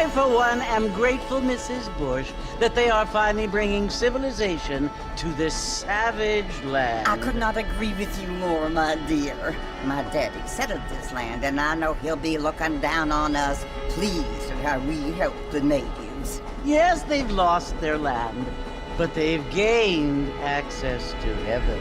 for one, am grateful, Mrs. Bush, that they are finally bringing civilization to this savage land. I could not agree with you more, my dear. My daddy settled this land, and I know he'll be looking down on us, pleased at how we help the natives. Yes, they've lost their land, but they've gained access to heaven.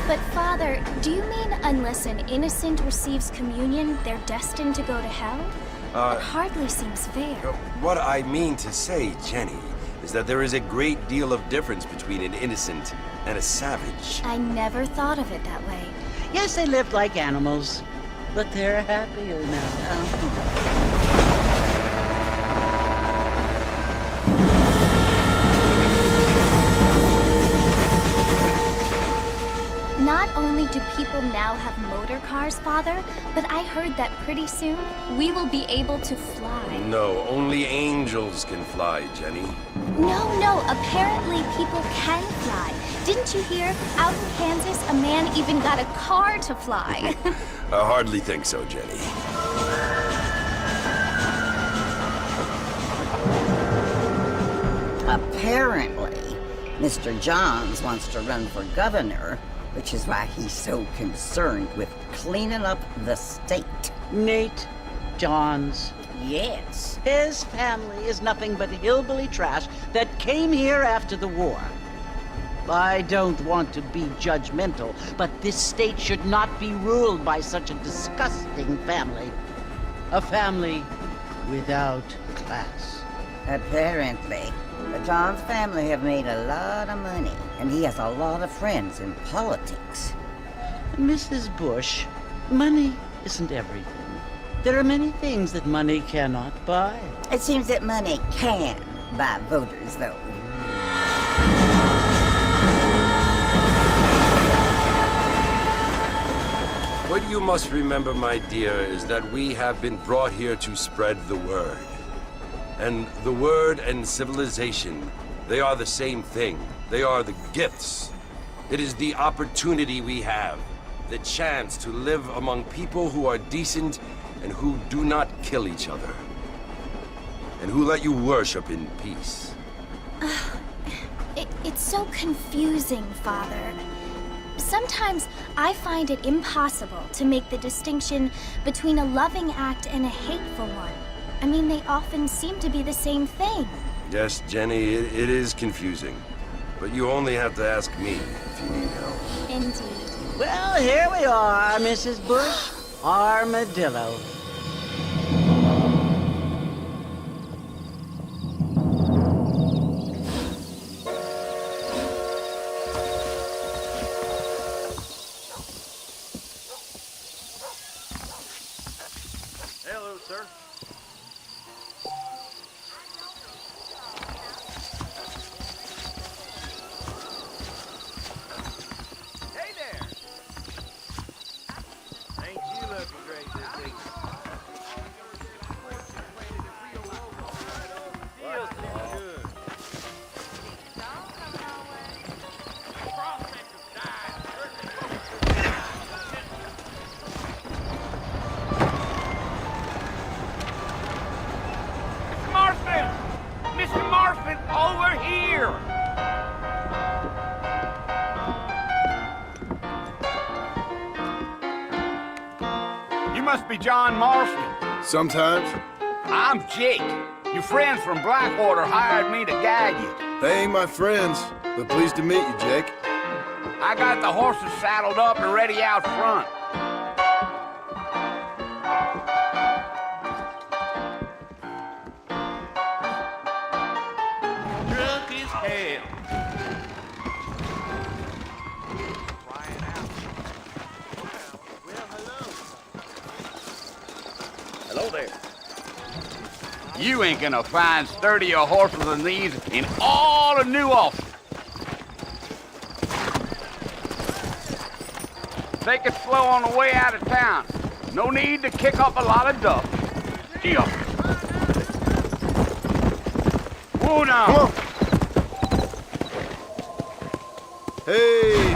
But Father, do you mean unless an innocent receives communion, they're destined to go to hell? That hardly seems fair. What I mean to say, Jenny, is that there is a great deal of difference between an innocent and a savage. I never thought of it that way. Yes, they lived like animals, but they're happier now. Not only do people now have motor cars, Father, but I heard that pretty soon we will be able to fly. No, only angels can fly, Jenny. No, apparently people can fly. Didn't you hear? Out in Kansas, a man even got a car to fly. I hardly think so, Jenny. Apparently, Mr. Johns wants to run for governor, which is why he's so concerned with cleaning up the state. Nate Johns. Yes. His family is nothing but hillbilly trash that came here after the war. I don't want to be judgmental, but this state should not be ruled by such a disgusting family. A family without class. Apparently. The Johns family have made a lot of money, and he has a lot of friends in politics. Mrs. Bush, money isn't everything. There are many things that money cannot buy. It seems that money can buy voters, though. What you must remember, my dear, is that we have been brought here to spread the word. And the word and civilization, they are the same thing. They are the gifts. It is the opportunity we have, the chance to live among people who are decent and who do not kill each other. And who let you worship in peace. It's so confusing, Father. Sometimes I find it impossible to make the distinction between a loving act and a hateful one. I mean, they often seem to be the same thing. Yes, Jenny, it is confusing. But you only have to ask me if you need help. Indeed. Well, here we are, Mrs. Bush. Armadillo. Hello, sir. Hey there! Ain't you looking great this evening? Yes, good. Mr. Marfin, over here! You must be John Marfin. Sometimes. I'm Jake. Your friends from Blackwater hired me to guide you. They ain't my friends, but pleased to meet you, Jake. I got the horses saddled up and ready out front. Drunk as hell. Hello there. You ain't gonna find sturdier horses than these in all of New Ulster. Take it slow on the way out of town. No need to kick up a lot of dust. Yeah. Whoa now. Come on. Hey.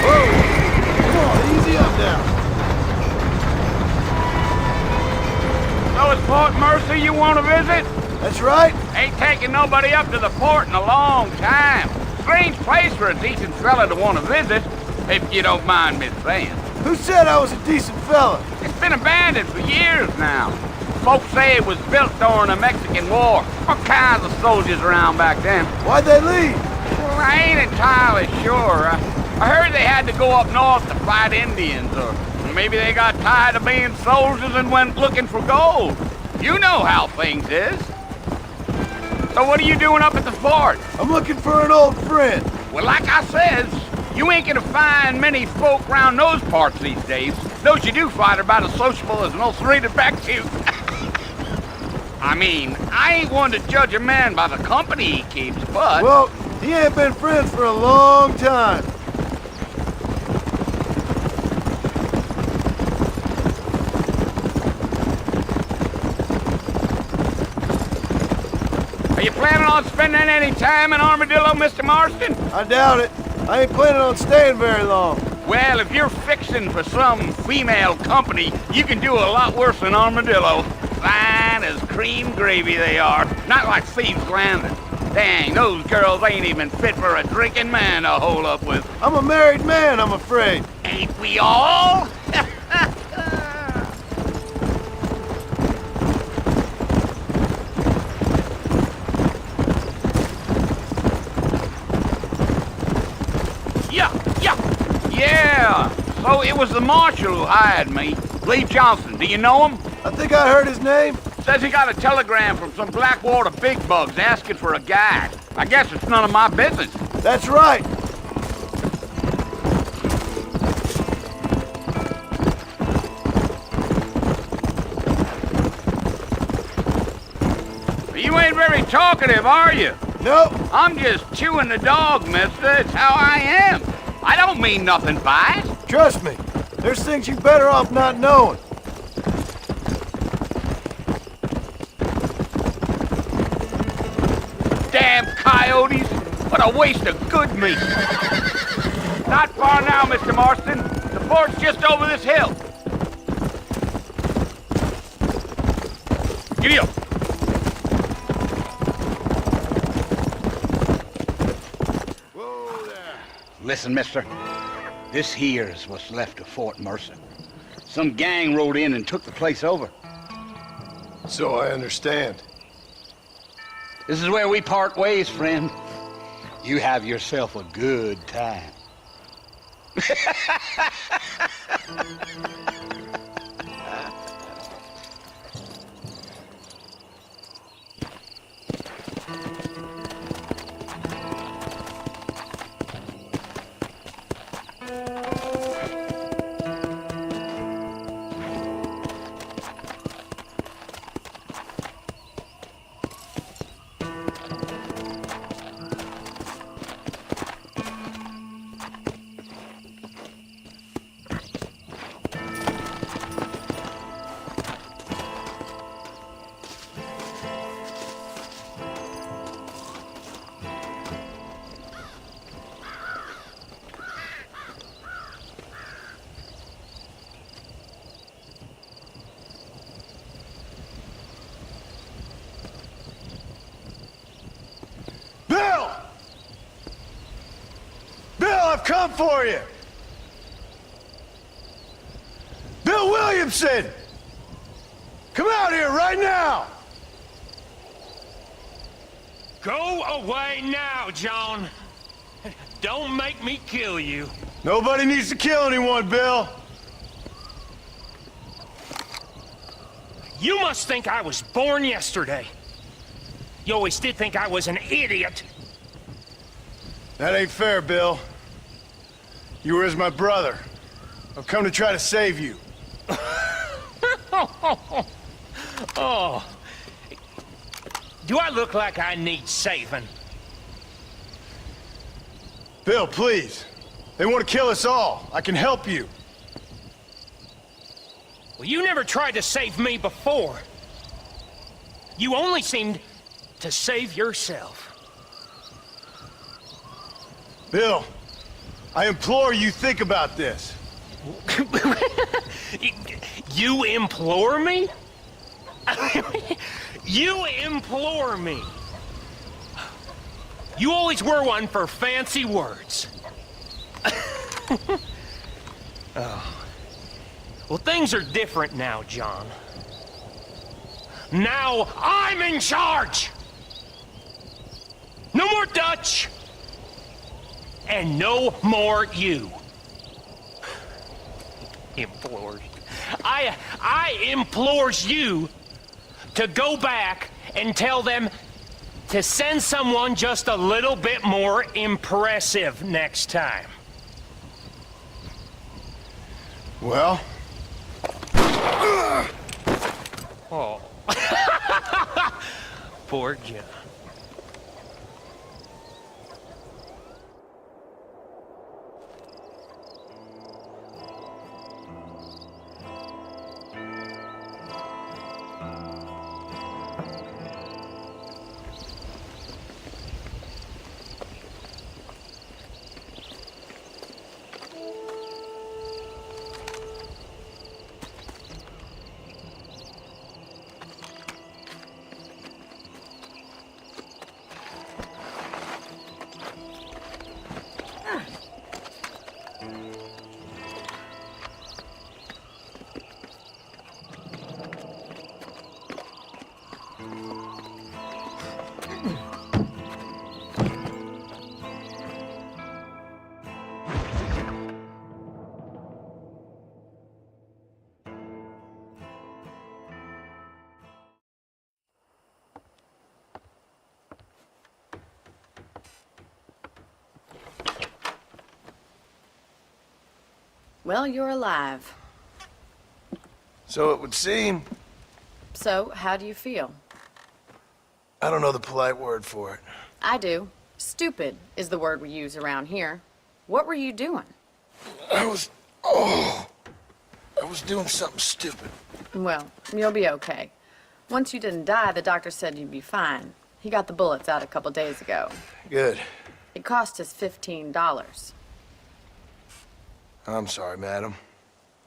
Whoa. Fort Mercy you want to visit? That's right. Ain't taking nobody up to the fort in a long time. Strange place for a decent fella to want to visit, if you don't mind me saying. Who said I was a decent fella? It's been abandoned for years now. Folks say it was built during the Mexican War. All kinds of soldiers around back then. Why'd they leave? Well, I ain't entirely sure. I heard they had to go up north to fight Indians, or maybe they got tired of being soldiers and went looking for gold. You know how things is. So what are you doing up at the fort? I'm looking for an old friend. Well, like I says, you ain't gonna find many folk around those parts these days. Those you do find are about as sociable as an old serrated back tooth. I mean, I ain't one to judge a man by the company he keeps, but... Well, he ain't been friends for a long time. Are you planning on spending any time in Armadillo, Mr. Marston? I doubt it. I ain't planning on staying very long. Well, if you're fixing for some female company, you can do a lot worse than Armadillo. Fine as cream gravy they are. Not like Thieves Landing. Dang, those girls ain't even fit for a drinking man to hole up with. I'm a married man, I'm afraid. Ain't we all? Yeah. So it was the marshal who hired me. Lee Johnson, do you know him? I think I heard his name. Says he got a telegram from some Blackwater big bugs asking for a guide. I guess it's none of my business. That's right. You ain't very talkative, are you? Nope. I'm just chewing the dog, mister. It's how I am. I don't mean nothing by it. Trust me. There's things you better off not knowing. Damn coyotes. What a waste of good meat. Not far now, Mr. Marston. The fort's just over this hill. Giddy up. Whoa there. Listen, mister. This here's what's left of Fort Mercy. Some gang rode in and took the place over. So I understand. This is where we part ways, friend. You have yourself a good time. Bill! Bill, I've come for you! Bill Williamson! Come out here right now! Go away now, John. Don't make me kill you. Nobody needs to kill anyone, Bill. You must think I was born yesterday. You always did think I was an idiot. That ain't fair, Bill. You were as my brother. I've come to try to save you. Oh. Do I look like I need saving? Bill, please. They want to kill us all. I can help you. Well, you never tried to save me before. You only seemed to save yourself. Bill, I implore you think about this. You implore me? You implore me. You always were one for fancy words. Oh. Well, things are different now, John. Now I'm in charge! No more Dutch! And no more you. Implores. I implores you to go back and tell them to send someone just a little bit more impressive next time. Well? Oh. Poor John. Well, you're alive. So it would seem. So, how do you feel? I don't know the polite word for it. I do. Stupid is the word we use around here. What were you doing? I was doing something stupid. Well, you'll be okay. Once you didn't die, the doctor said you'd be fine. He got the bullets out a couple days ago. Good. It cost us $15. I'm sorry, madam.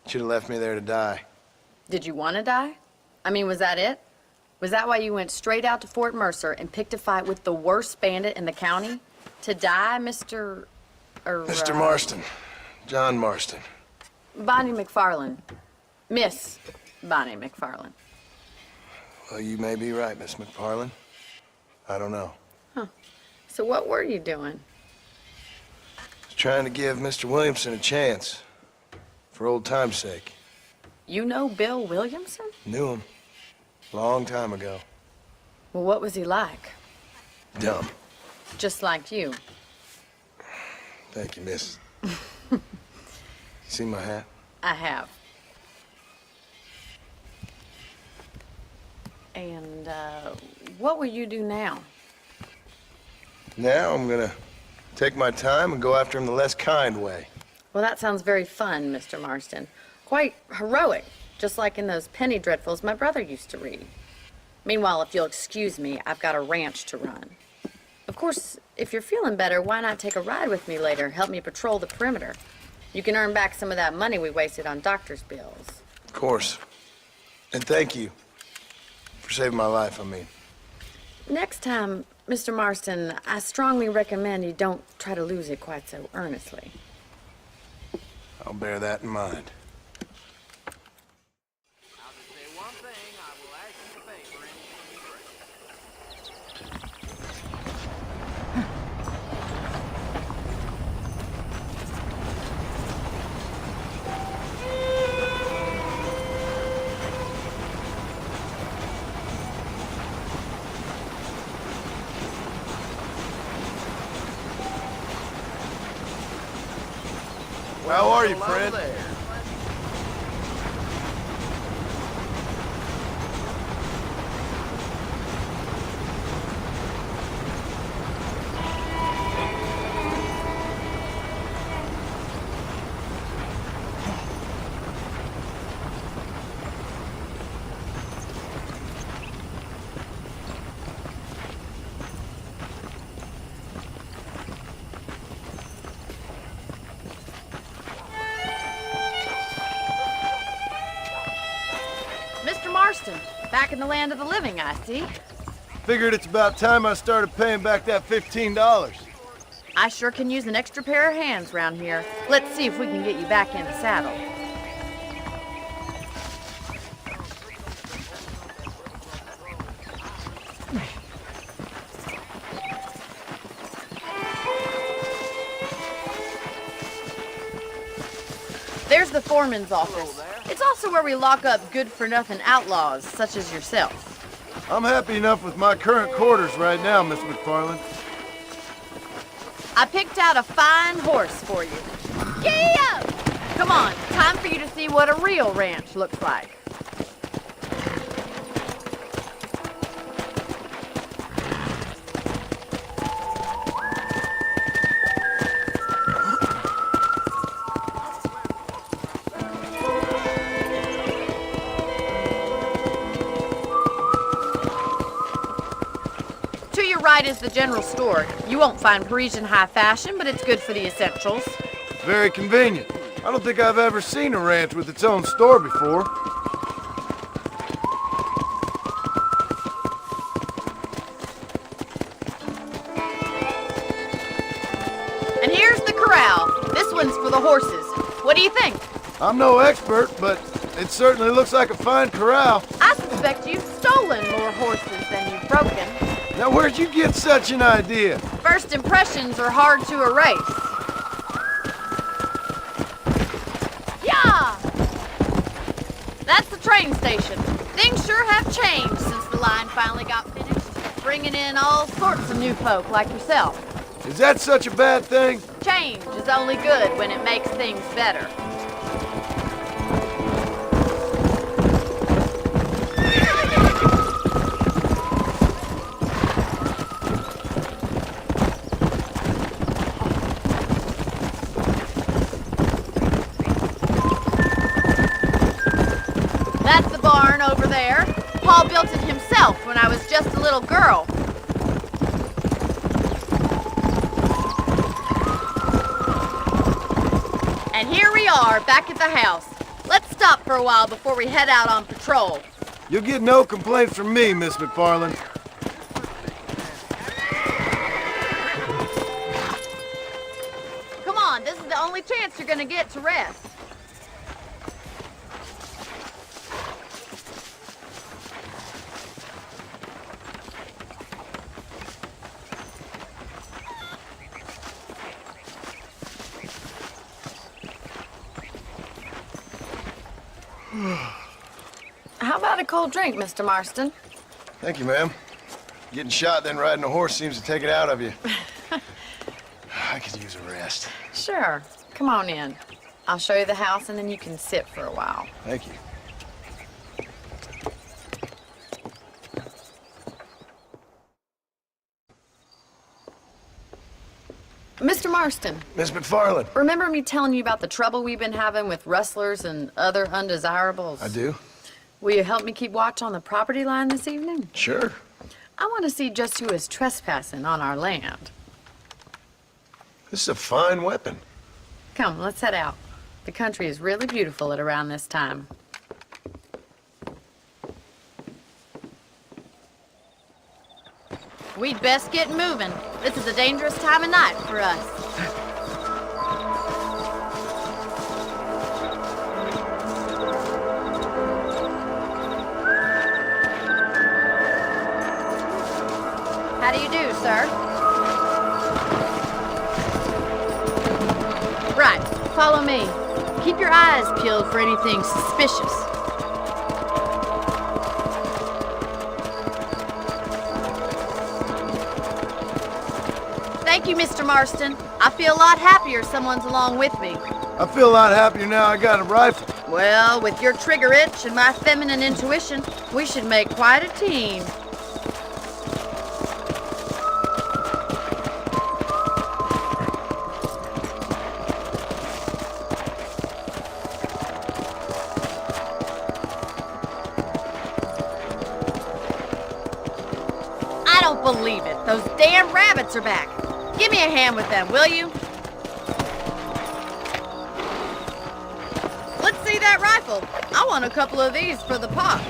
Should have left me there to die. Did you want to die? I mean, was that it? Was that why you went straight out to Fort Mercer and picked a fight with the worst bandit in the county? To die, Mr. Mr. Marston. John Marston. Bonnie McFarland. Miss Bonnie McFarland. Well, you may be right, Miss McFarland. I don't know. So what were you doing? Trying to give Mr. Williamson a chance. For old time's sake. You know Bill Williamson? Knew him. Long time ago. Well, what was he like? Dumb. Just like you. Thank you, miss. You see my hat? I have. And, what will you do now? Now I'm gonna take my time and go after him the less kind way. Well, that sounds very fun, Mr. Marston. Quite heroic, just like in those penny dreadfuls my brother used to read. Meanwhile, if you'll excuse me, I've got a ranch to run. Of course, if you're feeling better, why not take a ride with me later? Help me patrol the perimeter. You can earn back some of that money we wasted on doctor's bills. Of course. And thank you for saving my life, I mean. Next time, Mr. Marston, I strongly recommend you don't try to lose it quite so earnestly. I'll bear that in mind. I'll just say one thing. I will ask you a favor How are you, Hello friend? there. Back in the land of the living, I see. Figured it's about time I started paying back that $15. I sure can use an extra pair of hands around here. Let's see if we can get you back in the saddle. There's the foreman's office. It's also where we lock up good-for-nothing outlaws, such as yourself. I'm happy enough with my current quarters right now, Miss McFarland. I picked out a fine horse for you. Giddy up! Come on, time for you to see what a real ranch looks like. Right is the general store. You won't find Parisian high fashion, but it's good for the essentials. Very convenient. I don't think I've ever seen a ranch with its own store before. And here's the corral. This one's for the horses. What do you think? I'm no expert, but it certainly looks like a fine corral. I suspect you've stolen more horses than you've broken. Now, where'd you get such an idea? First impressions are hard to erase. Yeah! That's the train station. Things sure have changed since the line finally got finished, bringing in all sorts of new folk like yourself. Is that such a bad thing? Change is only good when it makes things better. That's the barn over there. Paul built it himself when I was just a little girl. And here we are, back at the house. Let's stop for a while before we head out on patrol. You'll get no complaints from me, Miss McFarland. Come on, this is the only chance you're gonna get to rest. How about a cold drink, Mr. Marston? Thank you, ma'am. Getting shot, then riding a horse seems to take it out of you. I could use a rest. Sure. Come on in. I'll show you the house and then you can sit for a while. Thank you. Mr. Marston, Miss McFarland. remember me telling you about the trouble we've been having with rustlers and other undesirables? I do. Will you help me keep watch on the property line this evening? Sure. I want to see just who is trespassing on our land. This is a fine weapon. Come, let's head out. The country is really beautiful at around this time. We'd best get moving. This is a dangerous time of night for us. How do you do, sir? Right, follow me. Keep your eyes peeled for anything suspicious. Thank you, Mr. Marston. I feel a lot happier someone's along with me. I feel a lot happier now I got a rifle. Well, with your trigger itch and my feminine intuition, we should make quite a team. I don't believe it. Those damn rabbits are back. Give me a hand with them, will you? Let's see that rifle. I want a couple of these for the pot.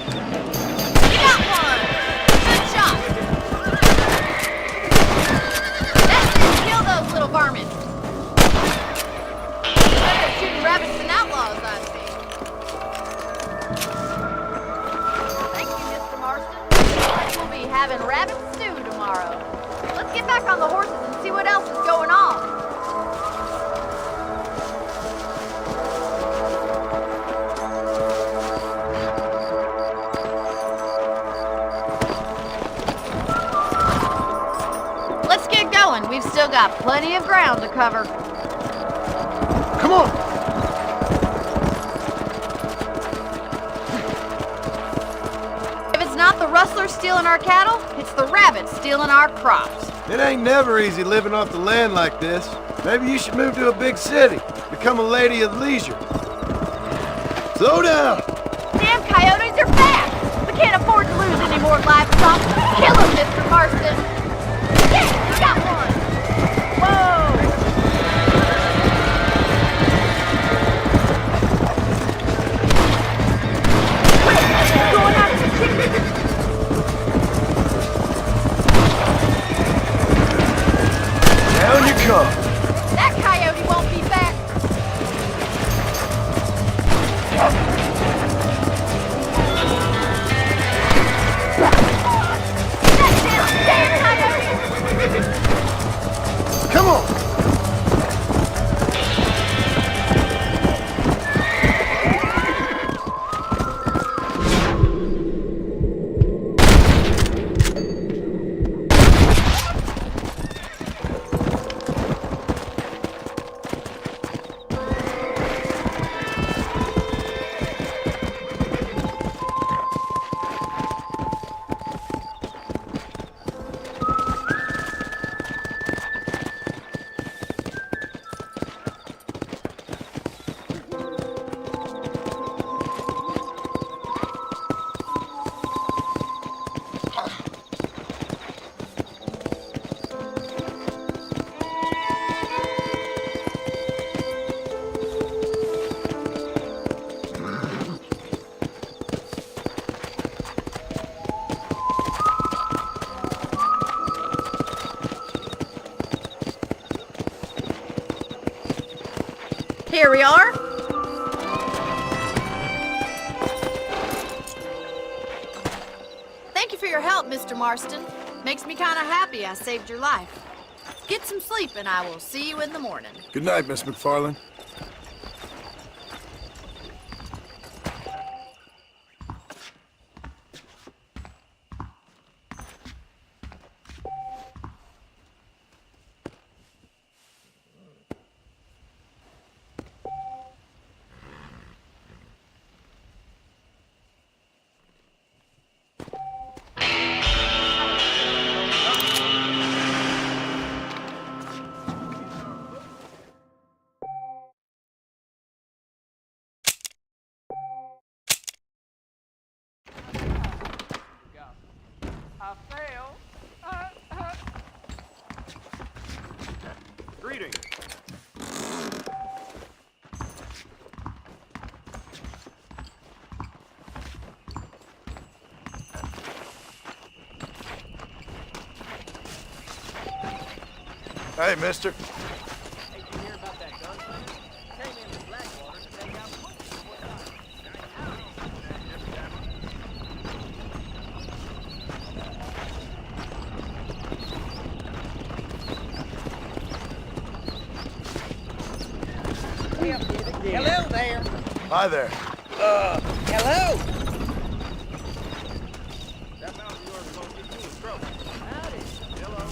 varmint. Better shooting rabbits than outlaws, I see. Thank you, Mr. Marston. We'll be having rabbit stew tomorrow. Let's get back on the horses and see what else is going on. Let's get going. We've still got plenty of ground to cover. Come on! If it's not the rustlers stealing our cattle, it's the rabbits stealing our crops. It ain't never easy living off the land like this. Maybe you should move to a big city. Become a lady of leisure. Slow down! Damn coyotes are back! We can't afford to lose any more livestock. Kill them, Mr. Marston! Yeah, got one! Whoa! Quick, going after the chicken! Down you come. That coyote won't be back! Come on! Here we are. Thank you for your help, Mr. Marston. Makes me kind of happy I saved your life. Get some sleep and I will see you in the morning. Good night, Miss McFarland. I fell. Greetings. Hey, mister. Hey, did you hear about that gunslinger? Came into Blackwater to take out folks for what time. Hello there. Hi there. Hello. That mountain of yours is gonna get you in trouble. Howdy. Hello.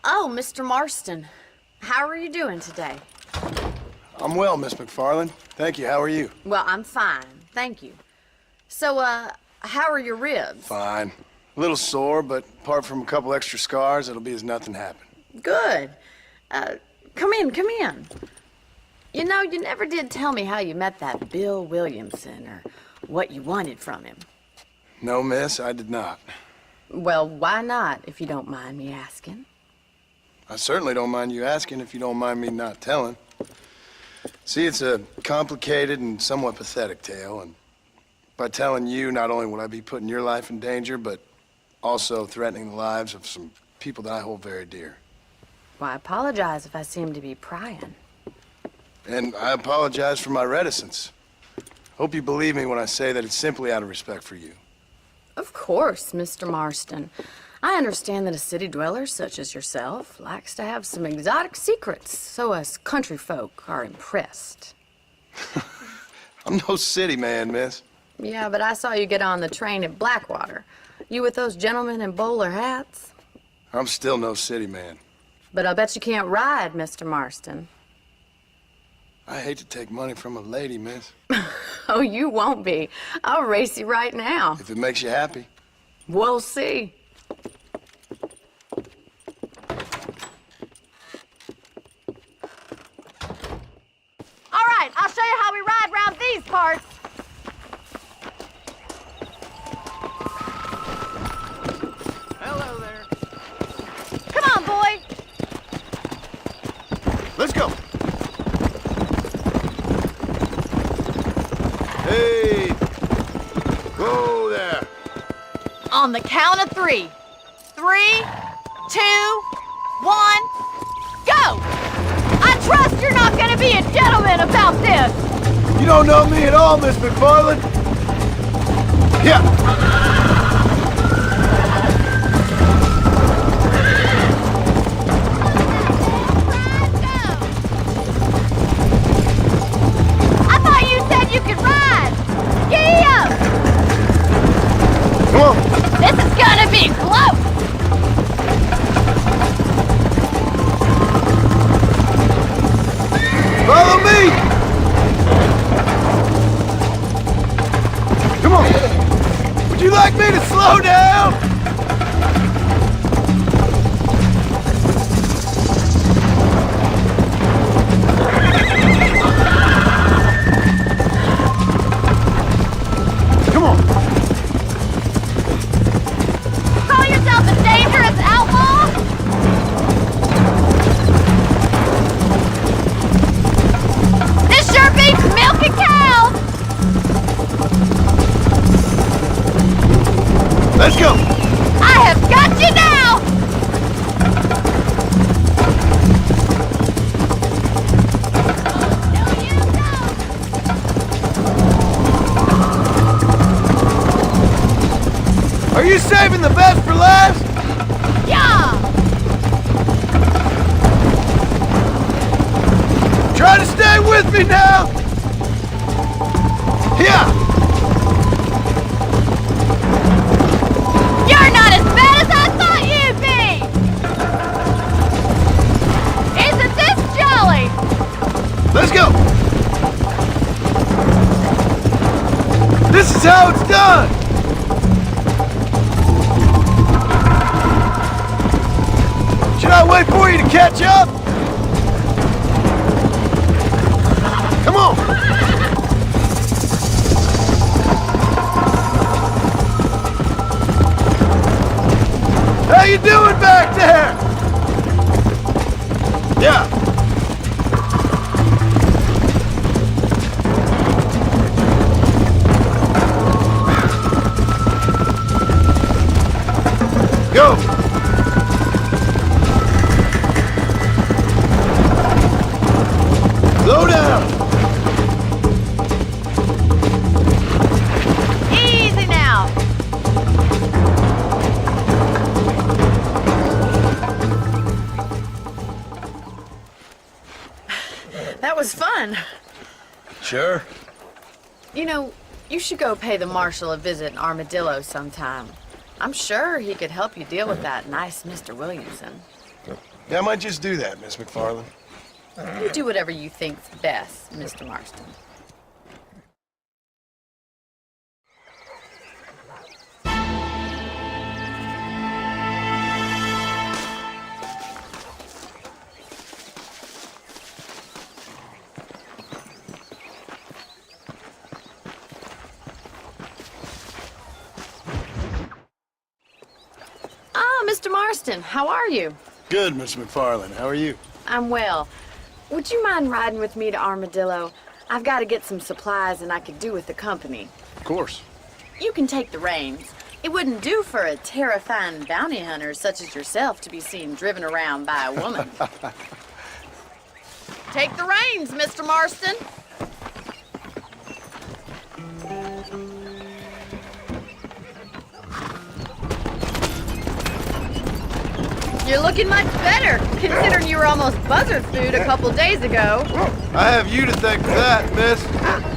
Oh, Mr. Marston. How are you doing today? I'm well, Miss McFarland. Thank you. How are you? Well, I'm fine. Thank you. So, how are your ribs? Fine. A little sore, but apart from a couple extra scars, it'll be as nothing happened. Good. Come in, come in. You know, you never did tell me how you met that Bill Williamson or what you wanted from him. No, miss, I did not. Well, why not, if you don't mind me asking? I certainly don't mind you asking if you don't mind me not telling. See, it's a complicated and somewhat pathetic tale, and by telling you, not only would I be putting your life in danger, but also threatening the lives of some people that I hold very dear. Well, I apologize if I seem to be prying. And I apologize for my reticence. Hope you believe me when I say that it's simply out of respect for you. Of course, Mr. Marston. I understand that a city dweller such as yourself likes to have some exotic secrets, so us country folk are impressed. I'm no city man, miss. Yeah, but I saw you get on the train at Blackwater. You with those gentlemen in bowler hats? I'm still no city man. But I'll bet you can't ride, Mr. Marston. I hate to take money from a lady, miss. Oh, you won't be. I'll race you right now. If it makes you happy. We'll see. All right, I'll show you how we ride around these parts. Hello there. Come on, boy. Let's go. Hey, go there. On the count of 3. 3, 2, 1, go! I trust you're not gonna be a gentleman about this. You don't know me at all, Miss McFarland. Yeah. I thought you said you could ride. Giddy up! Come on. This is gonna be close. Follow me! Come on! Would you like me to slow down? Come on! Call yourself a dangerous outlaw? This sure beats milking cows! Let's go! I have got you now! No, you don't! Are you saving the best for last? Yeah! Try to stay with me now! Yeah! You're not as bad as I thought you'd be! Isn't this jolly? Let's go! This is how it's done! Should I wait for you to catch up? Come on! How you doing back there? Yeah. Go. Slow down. Easy now! That was fun. Sure. You know, you should go pay the marshal a visit in Armadillo sometime. I'm sure he could help you deal with that nice Mr. Williamson. Yeah, I might just do that, Miss McFarland. You do whatever you think's best, Mr. Marston. Marston, how are you? Good, Miss McFarland. How are you? I'm well. Would you mind riding with me to Armadillo? I've got to get some supplies and I could do with the company. Of course. You can take the reins. It wouldn't do for a terrifying bounty hunter such as yourself to be seen driven around by a woman. Take the reins, Mr. Marston. You're looking much better, considering you were almost buzzard food a couple days ago. I have you to thank for that, miss.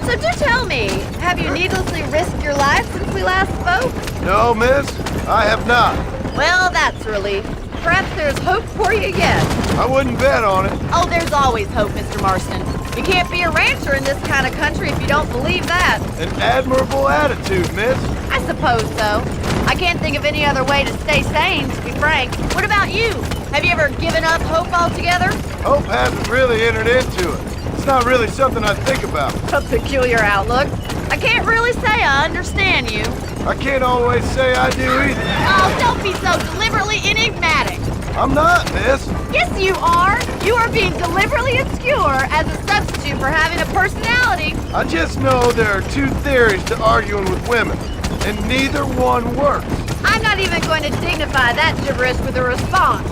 So do tell me, have you needlessly risked your life since we last spoke? No, miss, I have not. Well, that's a relief. Perhaps there's hope for you yet. I wouldn't bet on it. Oh, there's always hope, Mr. Marston. You can't be a rancher in this kind of country if you don't believe that. An admirable attitude, miss. I suppose so. I can't think of any other way to stay sane, to be frank. What about you? Have you ever given up hope altogether? Hope hasn't really entered into it. It's not really something I think about. A peculiar outlook. I can't really say I understand you. I can't always say I do either. Oh, don't be so deliberately enigmatic. I'm not, miss. Yes, you are. You are being deliberately obscure as a substitute for having a personality. I just know there are two theories to arguing with women, and neither one works. I'm not even going to dignify that gibberish with a response.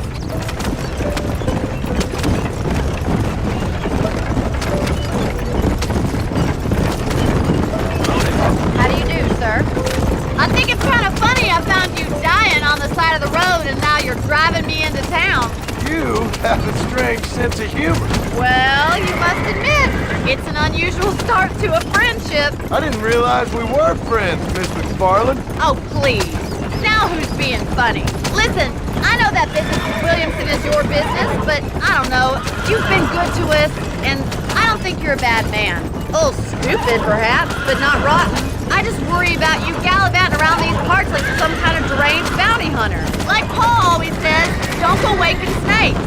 How do you do, sir? I think it's kind of funny I found you dying on the side of the road and now you're driving me into town. You have a strange sense of humor. Well, you must admit, it's an unusual start to a friendship. I didn't realize we were friends, Miss McFarland. Oh, please. Now who's being funny? Listen, I know that business with Williamson is your business, but I don't know. You've been good to us, and I don't think you're a bad man. A little stupid, perhaps, but not rotten. I just worry about you gallivanting around these parts like you're some kind of deranged bounty hunter. Like Paul always says, don't go waking snakes.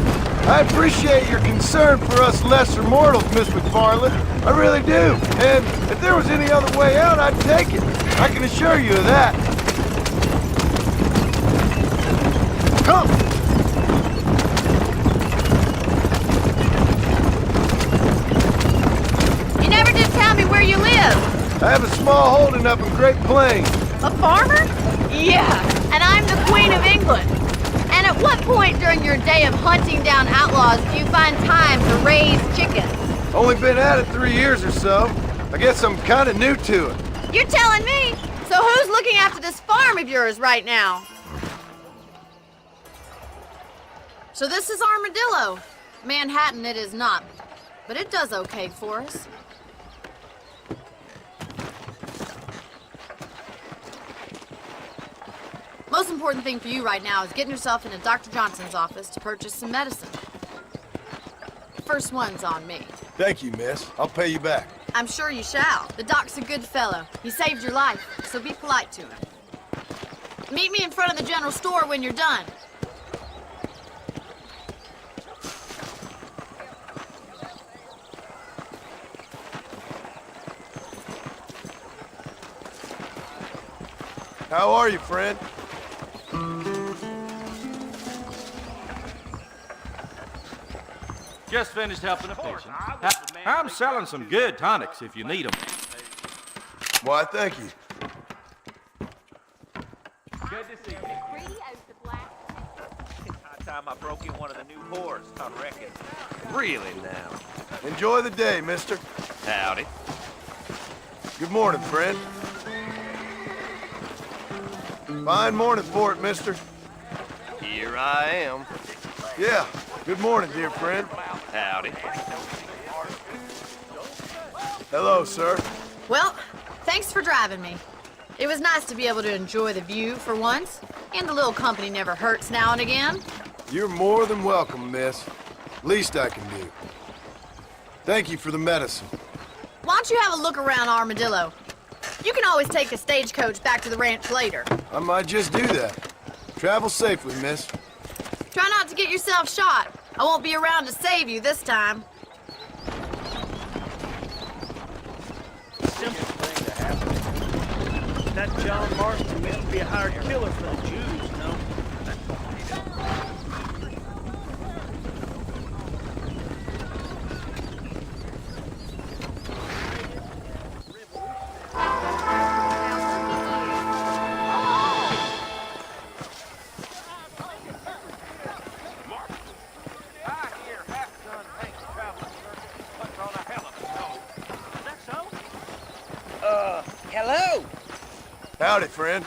I appreciate your concern for us lesser mortals, Miss McFarland. I really do. And if there was any other way out, I'd take it. I can assure you of that. Come! You never did tell me where you live. I have a small holding up in Great Plains. A farmer? Yeah, and I'm the Queen of England. And at what point during your day of hunting down outlaws do you find time to raise chickens? Only been at it 3 years or so. I guess I'm kind of new to it. You're telling me? So who's looking after this farm of yours right now? So this is Armadillo. Manhattan it is not, but it does okay for us. Most important thing for you right now is getting yourself into Dr. Johnson's office to purchase some medicine. The first one's on me. Thank you, miss. I'll pay you back. I'm sure you shall. The doc's a good fellow. He saved your life, so be polite to him. Meet me in front of the general store when you're done. How are you, friend? Just finished helping a patient. I'm selling some good tonics if you need them. Why, thank you. Good to see you. High time I broke in one of the new whores, I reckon. Really now. Enjoy the day, mister. Howdy. Good morning, friend. Fine morning for it, mister. Here I am. Yeah, good morning, dear friend. Howdy. Hello, sir. Well, thanks for driving me. It was nice to be able to enjoy the view for once, and a little company never hurts now and again. You're more than welcome, miss. Least I can do. Thank you for the medicine. Why don't you have a look around Armadillo? You can always take a stagecoach back to the ranch later. I might just do that. Travel safely, miss. Try not to get yourself shot. I won't be around to save you this time. Simple thing to happen. That John Marston meant to be a hired killer for the Jews, you know? Hello? Howdy, friend.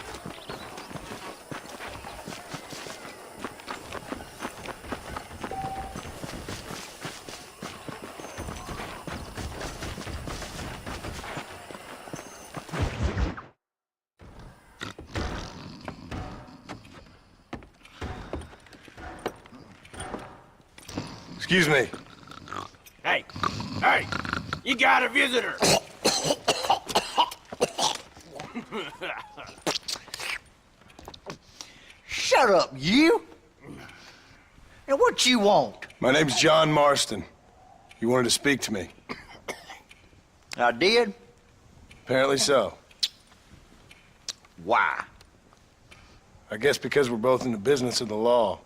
Excuse me. Hey, hey, you got a visitor. Shut up, you! And what you want? My name's John Marston. You wanted to speak to me. I did? Apparently so. Why? I guess because we're both in the business of the law.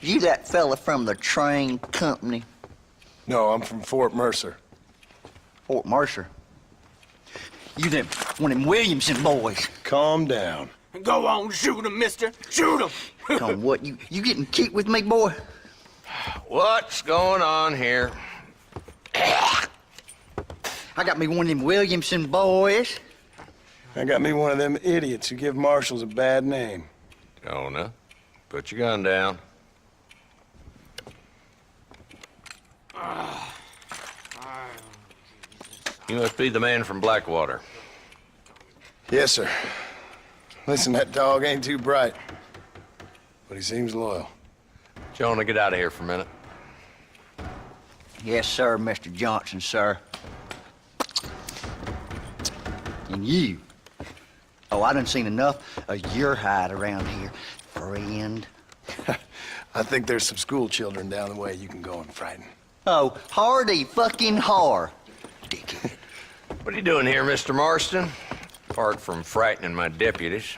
You that fella from the train company? No, I'm from Fort Mercer. Fort Mercer? You them, one of them Williamson boys. Calm down. Go on, shoot him, mister. Shoot him. Come what, you getting kicked with me, boy? What's going on here? I got me one of them Williamson boys. I got me one of them idiots who give marshals a bad name. Jonah, put your gun down. You must be the man from Blackwater. Yes, sir. Listen, that dog ain't too bright, but he seems loyal. Jonah, get out of here for a minute. Yes, sir, Mr. Johnson, sir. And you. Oh, I done seen enough of your hide around here, friend. I think there's some school children down the way you can go and frighten. Oh, hardy fucking har. Dickhead. What are you doing here, Mr. Marston? Apart from frightening my deputies.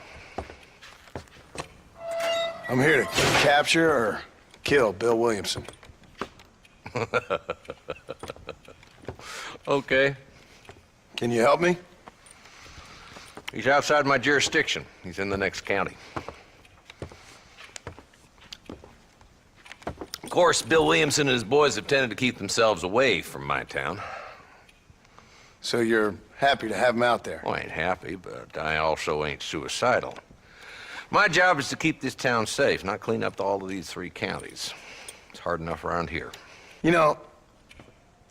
I'm here to capture or kill Bill Williamson. Okay. Can you help me? He's outside my jurisdiction. He's in the next county. Of course, Bill Williamson and his boys have tended to keep themselves away from my town. So you're happy to have him out there? Well, I ain't happy, but I also ain't suicidal. My job is to keep this town safe, not clean up all of these 3 counties. It's hard enough around here. You know,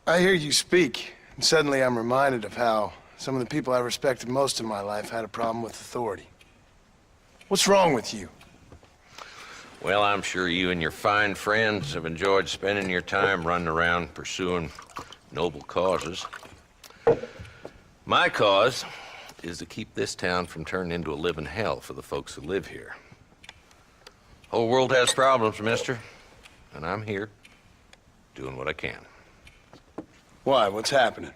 I hear you speak, and suddenly I'm reminded of how some of the people I respected most in my life had a problem with authority. What's wrong with you? Well, I'm sure you and your fine friends have enjoyed spending your time running around pursuing noble causes. My cause is to keep this town from turning into a living hell for the folks who live here. Whole world has problems, mister, and I'm here doing what I can. Why? What's happening?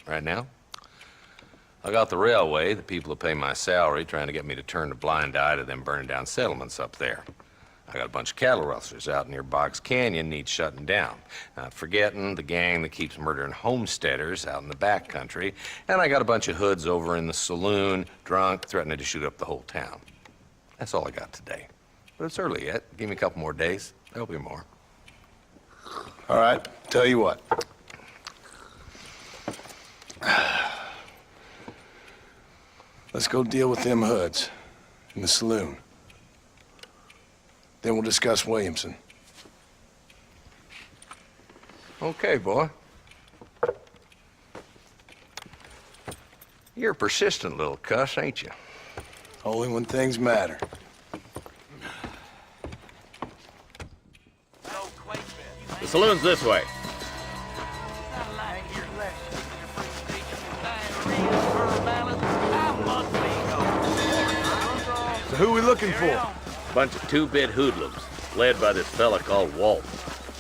Right now, I got the railway, the people who pay my salary, trying to get me to turn a blind eye to them burning down settlements up there. I got a bunch of cattle rustlers out near Boggs Canyon needs shutting down. Not forgetting the gang that keeps murdering homesteaders out in the back country. And I got a bunch of hoods over in the saloon, drunk, threatening to shoot up the whole town. That's all I got today. But it's early yet. Give me a couple more days. There'll be more. All right, tell you what. Let's go deal with them hoods in the saloon. Then we'll discuss Williamson. Okay, boy. You're a persistent little cuss, ain't you? Only when things matter. The saloon's this way. So who are we looking for? Bunch of two-bit hoodlums, led by this fella called Walt.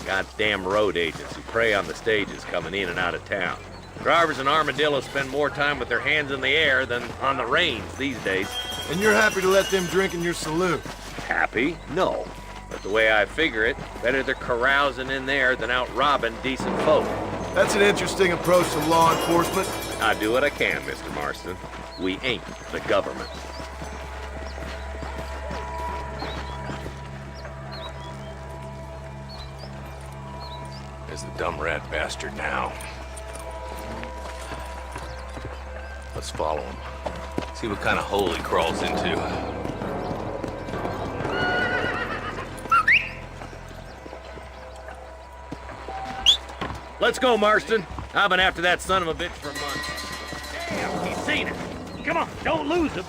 Goddamn road agents who prey on the stages coming in and out of town. Drivers in Armadillo spend more time with their hands in the air than on the reins these days. And you're happy to let them drink in your saloon? Happy? No. But the way I figure it, better they're carousing in there than out robbing decent folk. That's an interesting approach to law enforcement. I do what I can, Mr. Marston. We ain't the government. is the dumb rat bastard now. Let's follow him. See what kind of hole he crawls into. Let's go, Marston. I've been after that son of a bitch for months. Damn, he's seen it. Come on, don't lose him.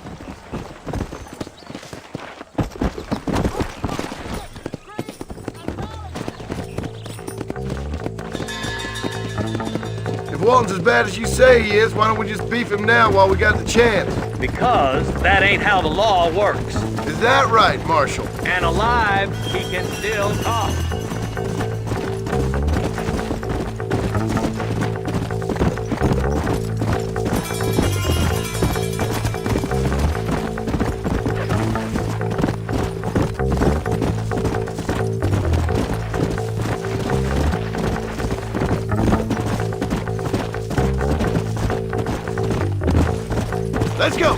If Walton's as bad as you say he is, why don't we just beef him now while we got the chance? Because that ain't how the law works. Is that right, Marshal? And alive, he can still talk. Let's go!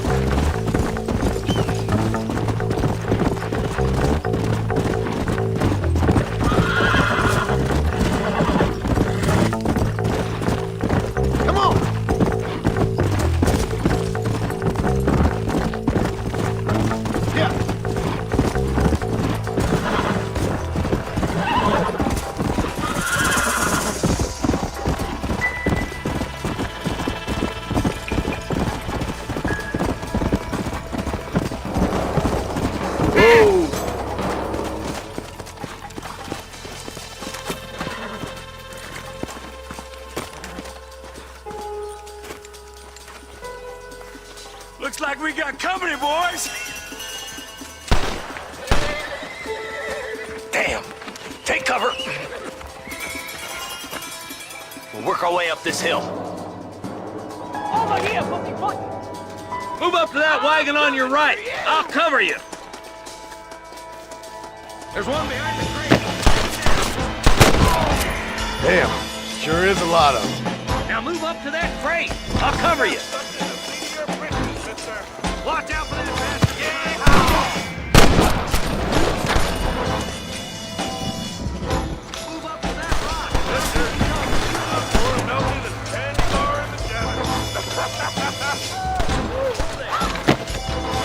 Come on! Yeah! Looks like we got company, boys! Damn. Take cover. We'll work our way up this hill. Over here, Move up to that wagon on your right. I'll cover you. There's one behind the tree. Damn, sure is a lot of them. Now move up to that crate. I'll cover you. Watch out for that bastard. Move up to that rock.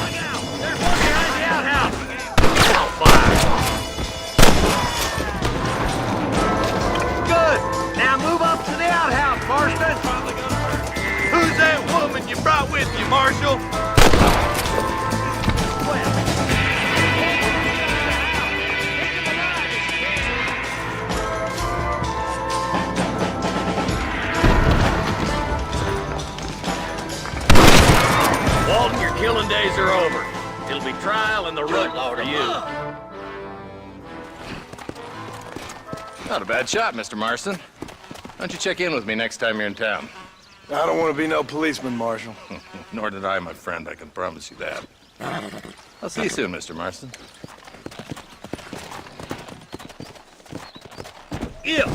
Look out. There's one behind the outhouse. Fire. Good. Now move up to the outhouse, Marston. Who's that woman you brought with you, Marshal? Walton, your killing days are over. It'll be trial and the rut for you. Not a bad shot, Mr. Marston. Why don't you check in with me next time you're in town? I don't want to be no policeman, Marshal. Nor did I, my friend. I can promise you that. I'll see you soon, Mr. Marston. Yeah.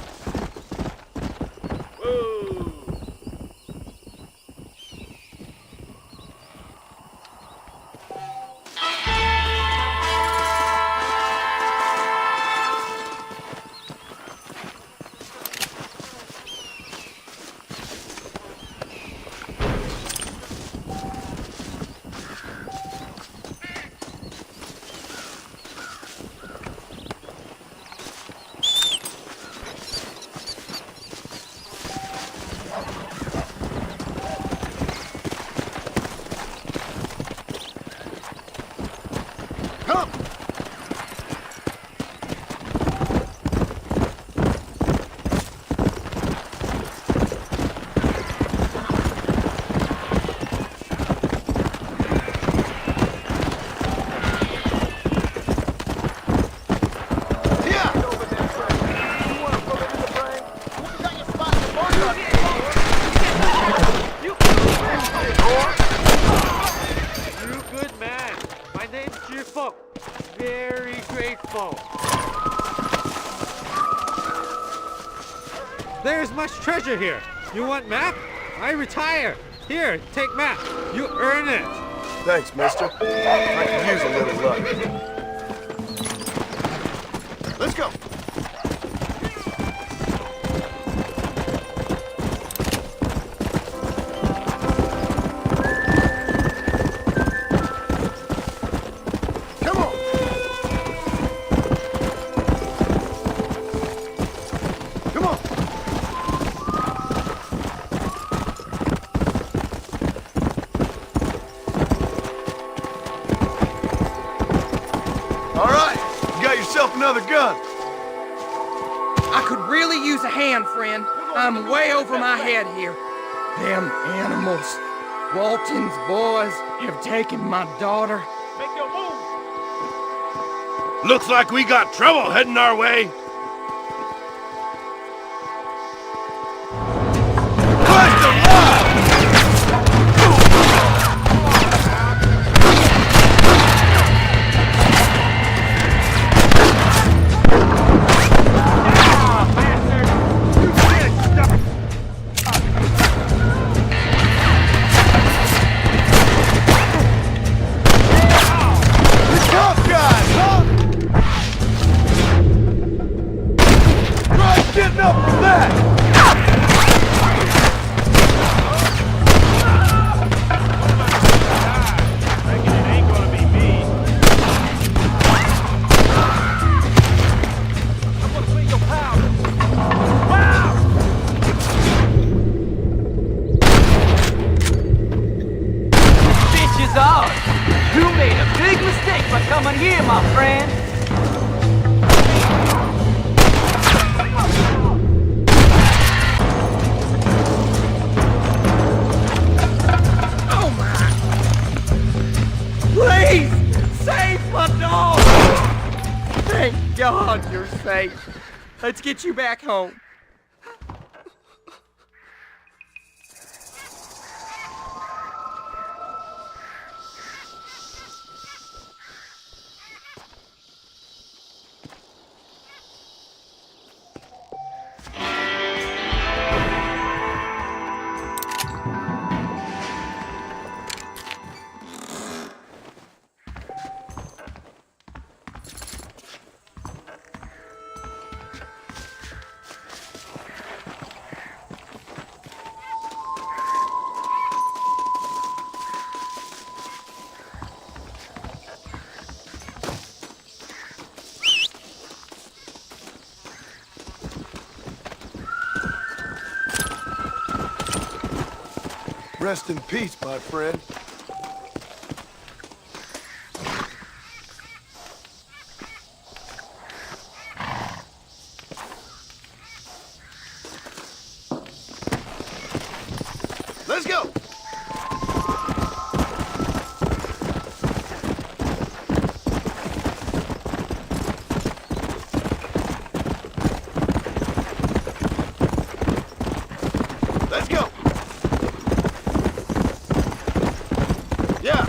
There's much treasure here. You want map? I retire. Here, take map. You earn it. Thanks, mister. I could use a little luck. Let's go. yourself another gun. I could really use a hand, friend. I'm way over my head here. Them animals. Walton's boys have taken my daughter. Make your move! Looks like we got trouble heading our way. You made a big mistake by coming here, my friend. Oh my! Please! Save my dog! Thank God you're safe. Let's get you back home. Rest in peace, my friend. Let's go! Let's go! Yeah!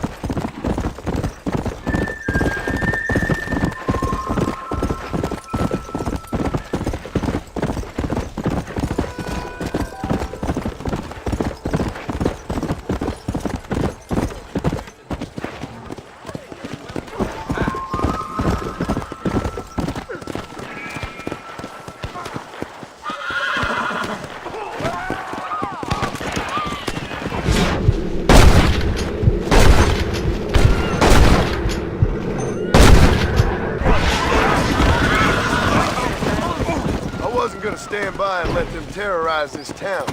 Gonna stand by and let them terrorize this town.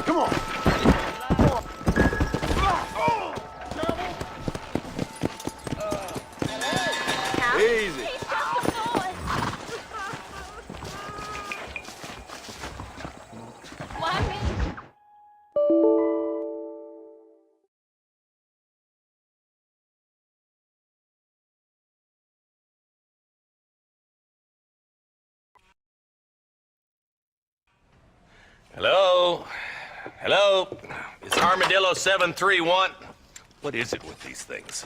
Come on. Easy. Hello? Hello? It's Armadillo 731. What is it with these things?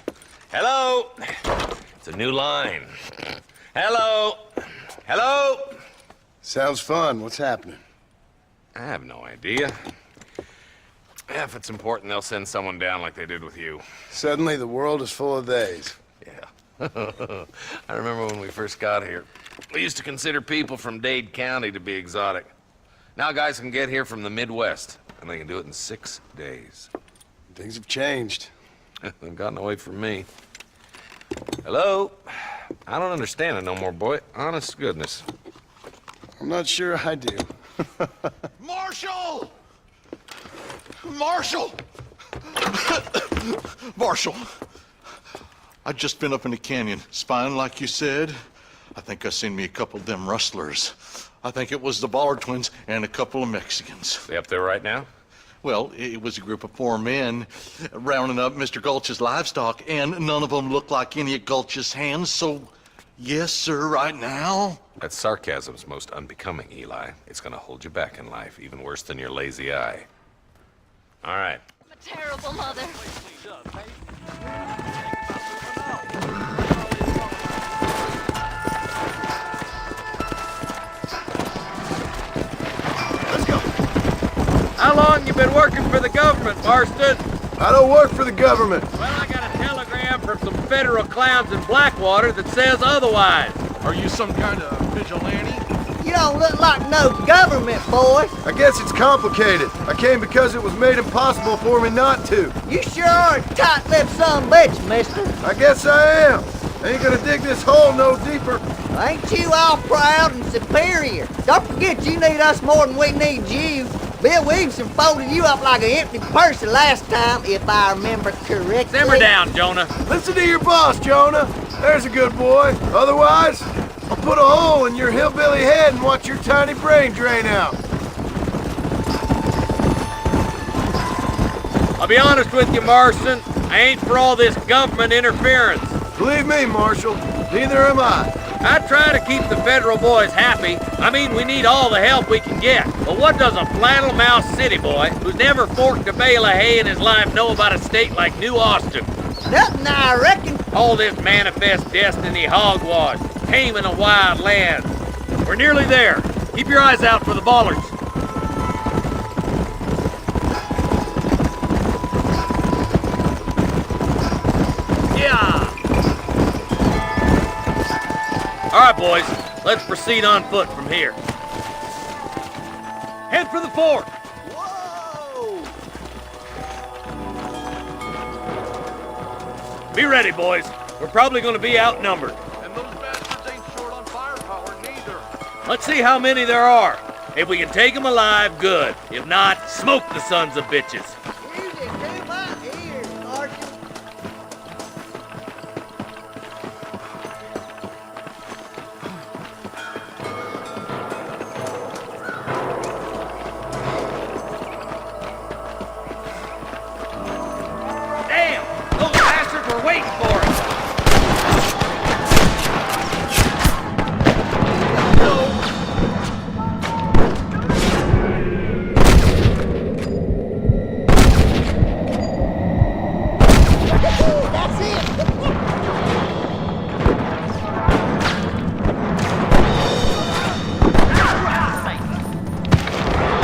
Hello? It's a new line. Hello? Hello? Sounds fun. What's happening? I have no idea. Yeah, if it's important, they'll send someone down like they did with you. Suddenly, the world is full of theys. Yeah. I remember when we first got here. We used to consider people from Dade County to be exotic. Now guys can get here from the Midwest, and they can do it in 6 days. Things have changed. They've gotten away from me. Hello? I don't understand it no more, boy. Honest to goodness. I'm not sure I do. Marshal! Marshal! Marshal! I just been up in the canyon, spying like you said. I think I seen me a couple of them rustlers. I think it was the Ballard twins and a couple of Mexicans. They up there right now? Well, it was a group of 4 men rounding up Mr. Gulch's livestock, and none of them looked like any of Gulch's hands, so yes, sir, right now. That sarcasm's most unbecoming, Eli. It's gonna hold you back in life, even worse than your lazy eye. All right. I'm a terrible mother. How long you been working for the government, Marston? I don't work for the government. Well, I got a telegram from some federal clowns in Blackwater that says otherwise. Are you some kind of vigilante? You don't look like no government, boy. I guess it's complicated. I came because it was made impossible for me not to. You sure are a tight-lipped son of a bitch, mister. I guess I am. I ain't gonna dig this hole no deeper. Ain't you all proud and superior? Don't forget you need us more than we need you. Bill Williamson folded you up like an empty purse the last time, if I remember correctly. Simmer down, Jonah. Listen to your boss, Jonah. There's a good boy. Otherwise, I'll put a hole in your hillbilly head and watch your tiny brain drain out. I'll be honest with you, Marston. I ain't for all this government interference. Believe me, Marshal, neither am I. I try to keep the federal boys happy. I mean, we need all the help we can get. But what does a flannel-mouthed city boy who's never forked a bale of hay in his life know about a state like New Austin? Nothing, I reckon. All this manifest destiny hogwash, taming a wild land. We're nearly there. Keep your eyes out for the Ballards. Yeah! All right, boys, let's proceed on foot from here. Head for the fort. Whoa! Be ready, boys. We're probably going to be outnumbered. And those bastards ain't short on firepower, neither. Let's see how many there are. If we can take them alive, good. If not, smoke the sons of bitches. Music to my ears, Marshal. Damn! Those bastards were waiting for us! That's it.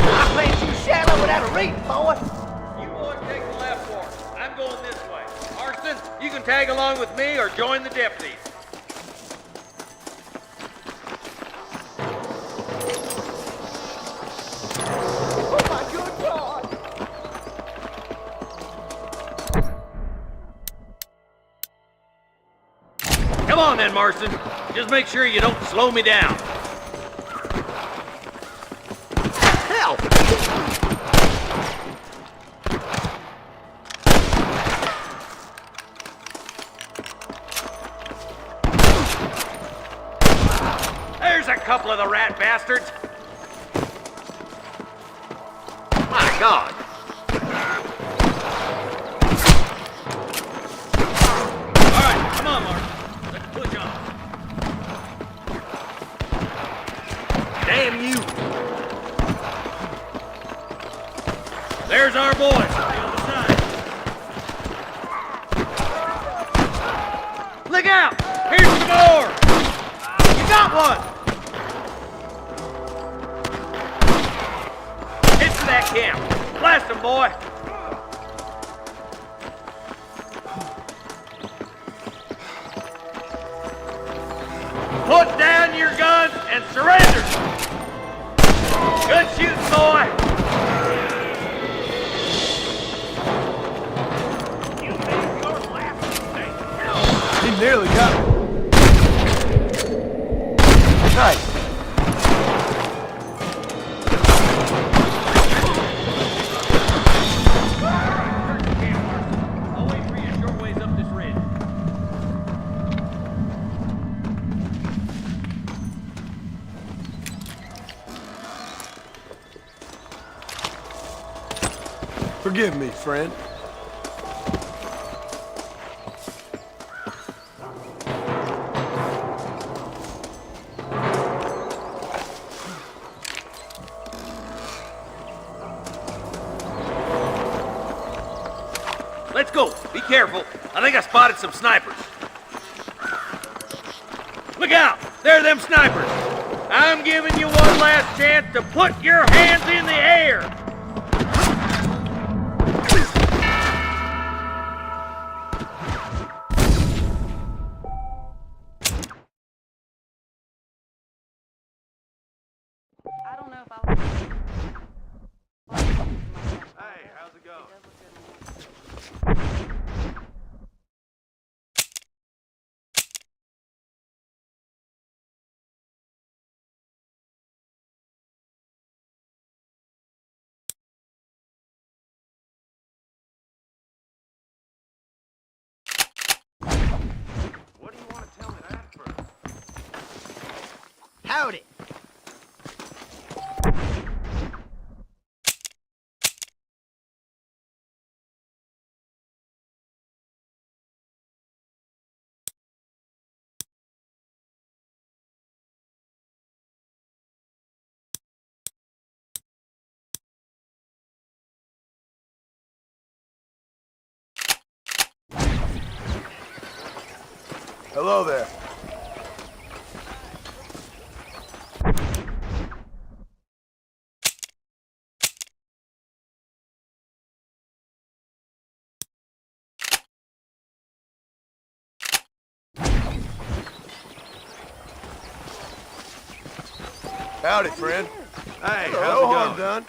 I think you shallow without a reef, boy. You boys take the left fork. I'm going this way. Marston, you can tag along with me or join the deputies. Oh my good God. Come on then, Marston. Just make sure you don't slow me down. Help! There's a couple of the rat bastards. My God. All right, come on, Marston. Let's push on. Damn you. There's our boys on the other side. Look out! Here's some more! You got one! Head to that camp. Blast them, boy! Put down your guns and surrender! Good shooting, boy! He nearly got it. Nice. Forgive me, friend. Let's go. Be careful. I think I spotted some snipers. Look out! There are them snipers. I'm giving you one last chance to put your hands in the air. I don't know if I'll... Hey, how's it going? What do you want to tell me that for? Howdy. Hello there. Howdy, friend. Hey, how's No it harm going? done.